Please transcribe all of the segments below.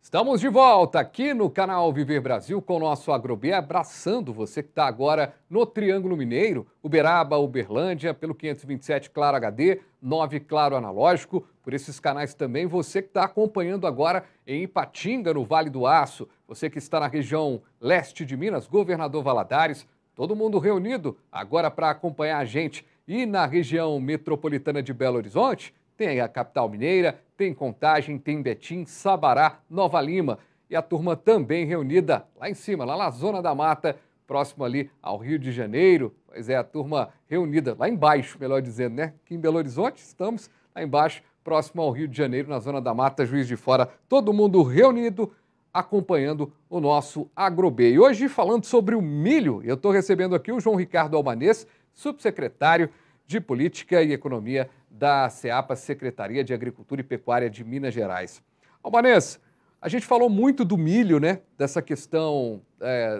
Estamos de volta aqui no canal Viver Brasil com o nosso Agrobê, abraçando você que está agora no Triângulo Mineiro, Uberaba, Uberlândia, pelo 527 Claro HD, 9 Claro Analógico, por esses canais também. Você que está acompanhando agora em Ipatinga, no Vale do Aço, você que está na região leste de Minas, Governador Valadares, todo mundo reunido agora para acompanhar a gente. E na região metropolitana de Belo Horizonte, tem a capital mineira, tem Contagem, tem Betim, Sabará, Nova Lima. E a turma também reunida lá em cima, lá na Zona da Mata, próximo ali ao Rio de Janeiro. Pois é, a turma reunida lá embaixo, melhor dizendo, né? Aqui em Belo Horizonte estamos lá embaixo, próximo ao Rio de Janeiro, na Zona da Mata, Juiz de Fora. Todo mundo reunido, acompanhando o nosso Agrobê. E hoje, falando sobre o milho, eu estou recebendo aqui o João Ricardo Albanês, subsecretário de Política e Economia da SEAPA, Secretaria de Agricultura e Pecuária de Minas Gerais. Albanês, a gente falou muito do milho, né? Dessa questão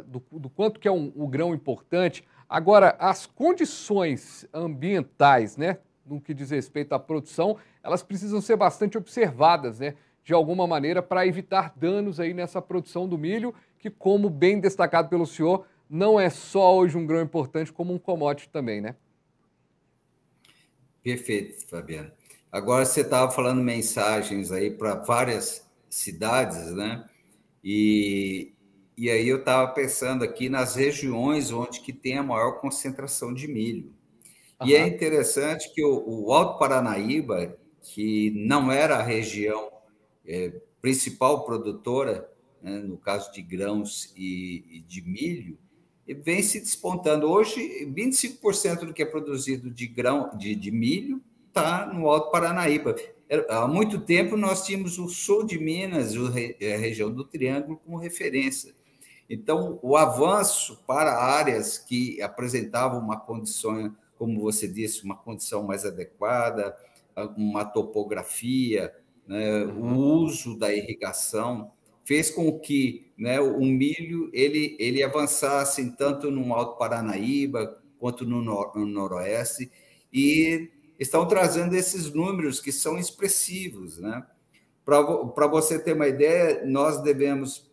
do quanto que é um grão importante. Agora, as condições ambientais, né? No que diz respeito à produção, elas precisam ser bastante observadas, né? De alguma maneira, para evitar danos aí nessa produção do milho, que, como bem destacado pelo senhor, não é só hoje um grão importante, como um commodity também, né? Perfeito, Fabiano. Agora você estava falando mensagens aí para várias cidades, né? E aí eu estava pensando aqui nas regiões onde que tem a maior concentração de milho. E é Aham. interessante que o Alto Paranaíba, que não era a região principal produtora, né, no caso de grãos e de milho, vem se despontando. Hoje, 25% do que é produzido de grão de milho está no Alto Paranaíba. Há muito tempo nós tínhamos o sul de Minas, a região do Triângulo, como referência. Então, o avanço para áreas que apresentavam uma condição, como você disse, uma condição mais adequada, uma topografia, né, o uso da irrigação, fez com que, né, o milho ele avançasse tanto no Alto Paranaíba quanto no Noroeste, e estão trazendo esses números que são expressivos. Né? Para você ter uma ideia, nós devemos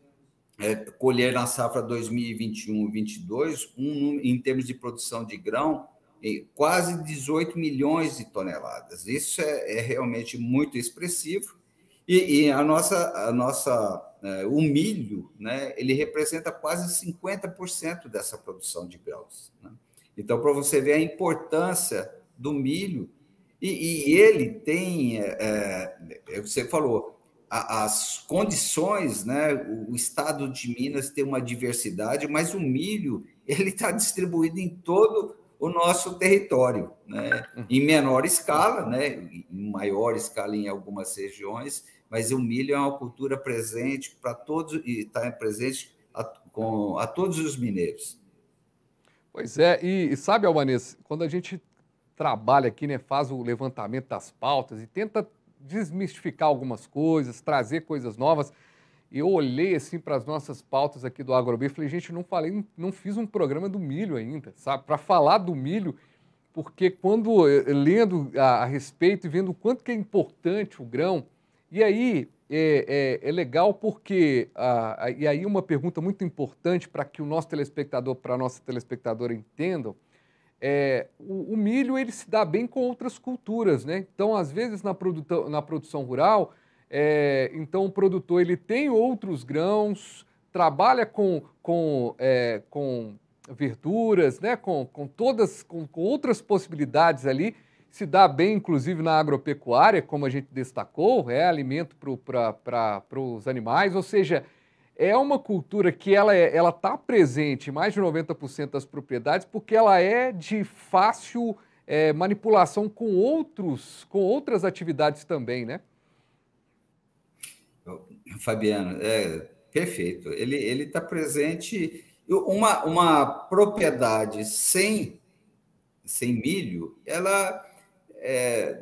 colher na safra 2021-22, em termos de produção de grão, quase 18 milhões de toneladas. Isso é realmente muito expressivo. E o milho, né, ele representa quase 50% dessa produção de grãos. Né? Então, para você ver a importância do milho, e ele tem, você falou, as condições, né? O estado de Minas tem uma diversidade, mas o milho ele está distribuído em todo o nosso território, né? Em menor escala, né? Em maior escala em algumas regiões, mas o milho é uma cultura presente para todos e está presente a todos os mineiros. Pois é, e sabe, Albanês, quando a gente trabalha aqui, né, faz o levantamento das pautas e tenta desmistificar algumas coisas, trazer coisas novas, e eu olhei assim para as nossas pautas aqui do Agrobê e falei, gente, não fiz um programa do milho ainda, sabe? Para falar do milho, porque quando lendo a respeito e vendo o quanto que é importante o grão, e aí é legal porque, e aí uma pergunta muito importante para que o nosso telespectador, para a nossa telespectadora entendam, o milho ele se dá bem com outras culturas, né? Então, às vezes, na produção rural, então o produtor ele tem outros grãos, trabalha com verduras, né? Com outras possibilidades ali, se dá bem, inclusive, na agropecuária, como a gente destacou, alimento para os animais, ou seja, é uma cultura que ela está presente em mais de 90% das propriedades porque ela é de fácil manipulação com outras atividades também, né? Fabiano, perfeito. Ele está presente. Uma propriedade sem milho, ela,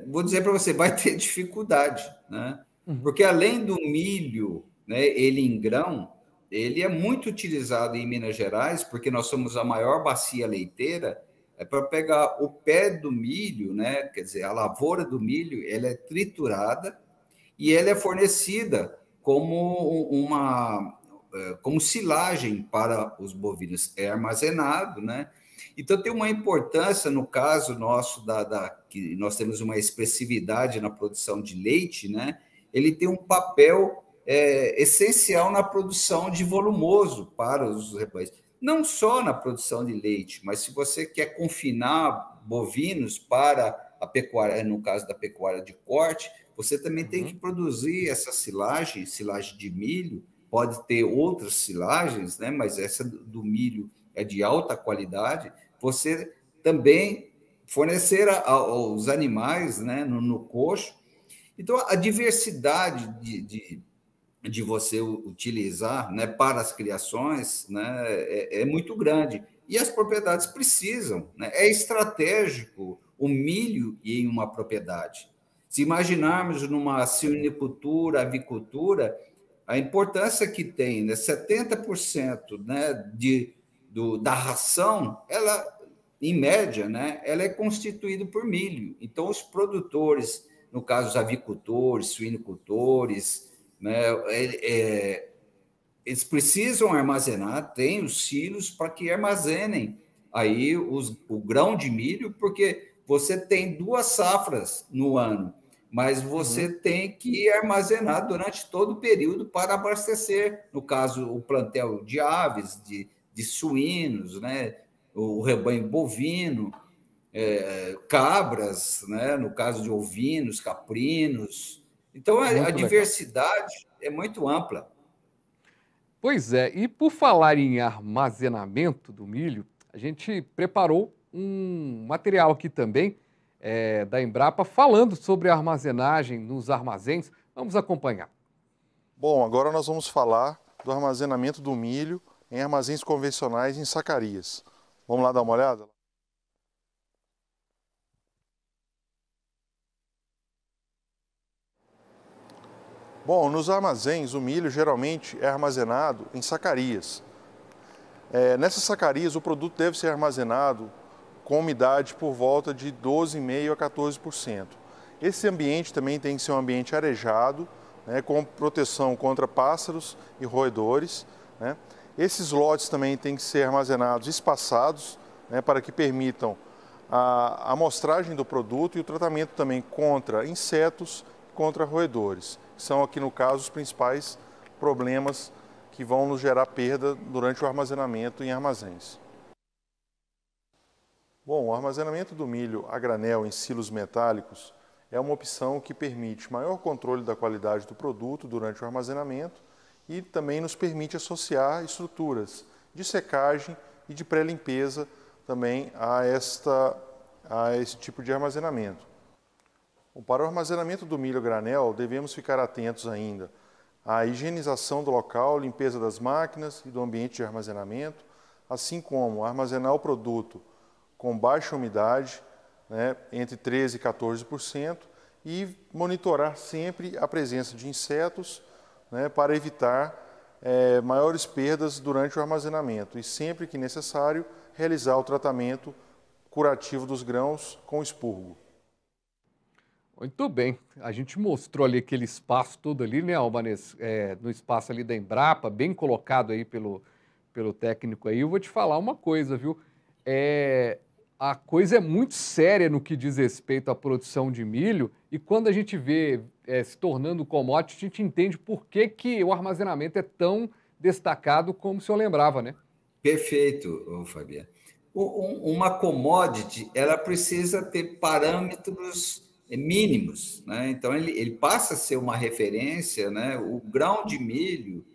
vou dizer para você, vai ter dificuldade, né? Uhum. Porque além do milho, né, ele em grão, ele é muito utilizado em Minas Gerais, porque nós somos a maior bacia leiteira, para pegar o pé do milho, né, quer dizer, a lavoura do milho, ela é triturada e ela é fornecida como como silagem para os bovinos, é armazenado, né? Então tem uma importância no caso nosso que nós temos uma expressividade na produção de leite, né? Ele tem um papel essencial na produção de volumoso para os rebanhos. Não só na produção de leite, mas se você quer confinar bovinos para a pecuária, no caso da pecuária de corte, você também tem que produzir essa silagem de milho, pode ter outras silagens, né? Mas essa do milho é de alta qualidade. Você também fornecer aos animais, né, no coxo. Então, a diversidade de você utilizar, né, para as criações, né, é muito grande. E as propriedades precisam, né? É estratégico o milho em uma propriedade. Se imaginarmos numa suinicultura, avicultura, a importância que tem, né, 70%, né, da ração, ela, em média, né, ela é constituída por milho. Então, os produtores, no caso, os avicultores, suinicultores, né, eles precisam armazenar, tem os silos para que armazenem aí o grão de milho, porque você tem 2 safras no ano, mas você tem que armazenar durante todo o período para abastecer, no caso, o plantel de aves, de suínos, né, o rebanho bovino, cabras, né, no caso de ovinos, caprinos. Então, a Muito legal. diversidade é muito ampla. Pois é, e por falar em armazenamento do milho, a gente preparou um material aqui também da Embrapa falando sobre a armazenagem nos armazéns. Vamos acompanhar. Bom, agora nós vamos falar do armazenamento do milho em armazéns convencionais em sacarias. Vamos lá dar uma olhada? Bom, nos armazéns o milho geralmente é armazenado em sacarias. Nessas sacarias o produto deve ser armazenado com umidade por volta de 12,5% a 14%. Esse ambiente também tem que ser um ambiente arejado, né, com proteção contra pássaros e roedores, né. Esses lotes também têm que ser armazenados espaçados, né, para que permitam a amostragem do produto e o tratamento também contra insetos, contra roedores, que são aqui no caso os principais problemas que vão nos gerar perda durante o armazenamento em armazéns. Bom, o armazenamento do milho a granel em silos metálicos é uma opção que permite maior controle da qualidade do produto durante o armazenamento e também nos permite associar estruturas de secagem e de pré-limpeza também a esse tipo de armazenamento. Para o armazenamento do milho a granel, devemos ficar atentos ainda à higienização do local, limpeza das máquinas e do ambiente de armazenamento, assim como armazenar o produto com baixa umidade, né, entre 13% e 14%, e monitorar sempre a presença de insetos, né, para evitar maiores perdas durante o armazenamento e, sempre que necessário, realizar o tratamento curativo dos grãos com expurgo. Muito bem, a gente mostrou ali aquele espaço todo ali, né, Albanês, no espaço ali da Embrapa, bem colocado aí pelo técnico aí. Eu vou te falar uma coisa, viu? A coisa é muito séria no que diz respeito à produção de milho e quando a gente vê se tornando commodity, a gente entende por que o armazenamento é tão destacado como o senhor lembrava, né? Perfeito, Fabiano. Uma commodity, ela precisa ter parâmetros mínimos, né? Então, ele passa a ser uma referência, né? O grão de milho,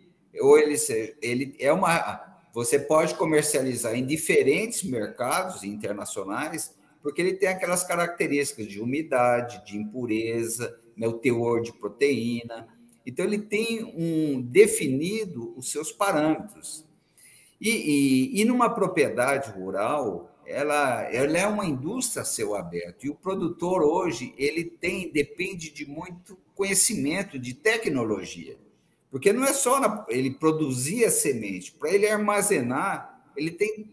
ou ele é uma... Você pode comercializar em diferentes mercados internacionais, porque ele tem aquelas características de umidade, de impureza, né? O teor de proteína. Então, ele tem definido os seus parâmetros. E numa propriedade rural, ela é uma indústria a céu aberto. E o produtor hoje depende de muito conhecimento, de tecnologia. Porque não é só ele produzir a semente, para ele armazenar, ele tem que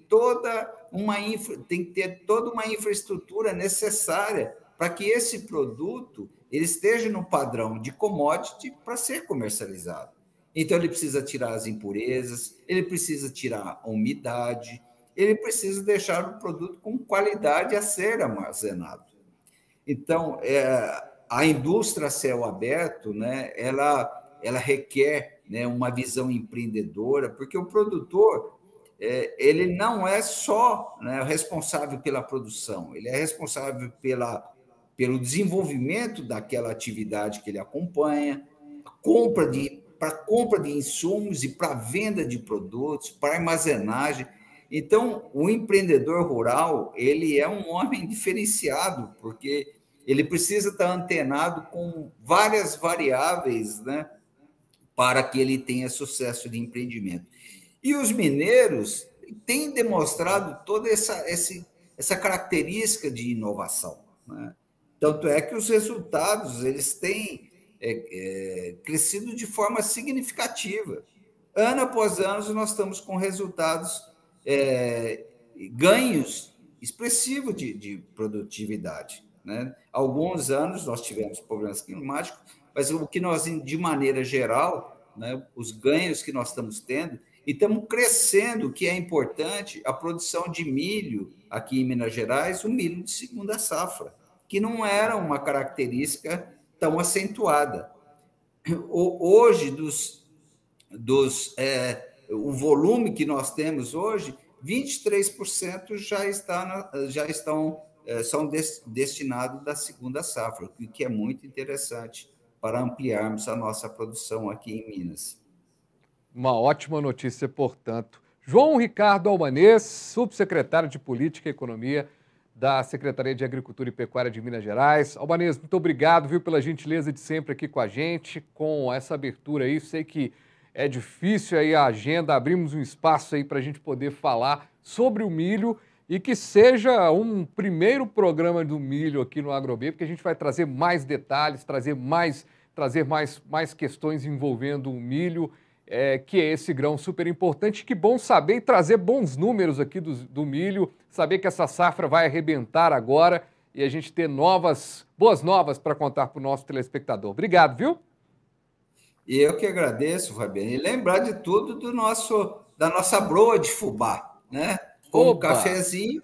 ter toda uma infraestrutura necessária para que esse produto ele esteja no padrão de commodity para ser comercializado. Então, ele precisa tirar as impurezas, ele precisa tirar a umidade, ele precisa deixar o produto com qualidade a ser armazenado. Então, a indústria a céu aberto, né, ela requer, né, uma visão empreendedora, porque o produtor ele não é só, né, responsável pela produção, ele é responsável pelo desenvolvimento daquela atividade que ele acompanha, para compra de insumos e para venda de produtos, para armazenagem. Então, o empreendedor rural, ele é um homem diferenciado, porque ele precisa estar antenado com várias variáveis, né, para que ele tenha sucesso de empreendimento. E os mineiros têm demonstrado toda essa característica de inovação, né? Tanto é que os resultados eles têm crescido de forma significativa. Ano após ano, nós estamos com resultados, ganhos expressivos de produtividade, né? Alguns anos nós tivemos problemas climáticos, mas o que nós, de maneira geral, né, os ganhos que nós estamos tendo, e estamos crescendo, o que é importante, a produção de milho aqui em Minas Gerais, o milho de segunda safra, que não era uma característica tão acentuada. Hoje, o volume que nós temos hoje, 23% são destinados da segunda safra, o que é muito interessante para ampliarmos a nossa produção aqui em Minas. Uma ótima notícia, portanto. João Ricardo Albanês, subsecretário de Política e Economia da Secretaria de Agricultura e Pecuária de Minas Gerais. Albanês, muito obrigado, viu, pela gentileza de sempre aqui com a gente, com essa abertura aí. Sei que é difícil aí a agenda, abrimos um espaço aí para a gente poder falar sobre o milho e que seja um primeiro programa do milho aqui no AgroB, porque a gente vai trazer mais detalhes, trazer mais questões envolvendo o milho, que é esse grão super importante. Que bom saber e trazer bons números aqui do milho, saber que essa safra vai arrebentar agora e a gente ter boas novas para contar para o nosso telespectador. Obrigado, viu? E eu que agradeço, Fabiano. E lembrar de tudo da nossa broa de fubá, né? Com o cafezinho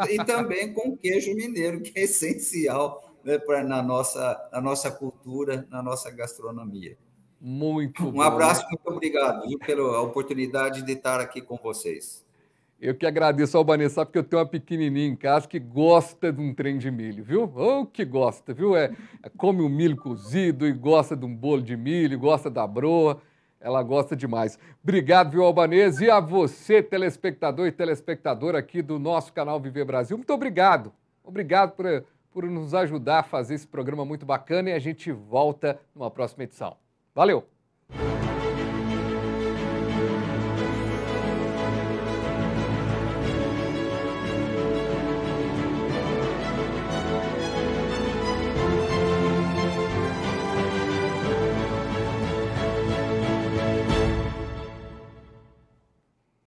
e também com o queijo mineiro, que é essencial, né, na nossa cultura, na nossa gastronomia. Muito bom. Um abraço, muito obrigado, viu, pela oportunidade de estar aqui com vocês. Eu que agradeço, Albanês, sabe que eu tenho uma pequenininha em casa que gosta de um trem de milho, viu? Oh, que gosta, viu? Come o milho cozido e gosta de um bolo de milho, gosta da broa, ela gosta demais. Obrigado, viu, Albanês? E a você, telespectador e telespectadora aqui do nosso canal Viver Brasil, muito obrigado. Obrigado por nos ajudar a fazer esse programa muito bacana e a gente volta numa próxima edição. Valeu!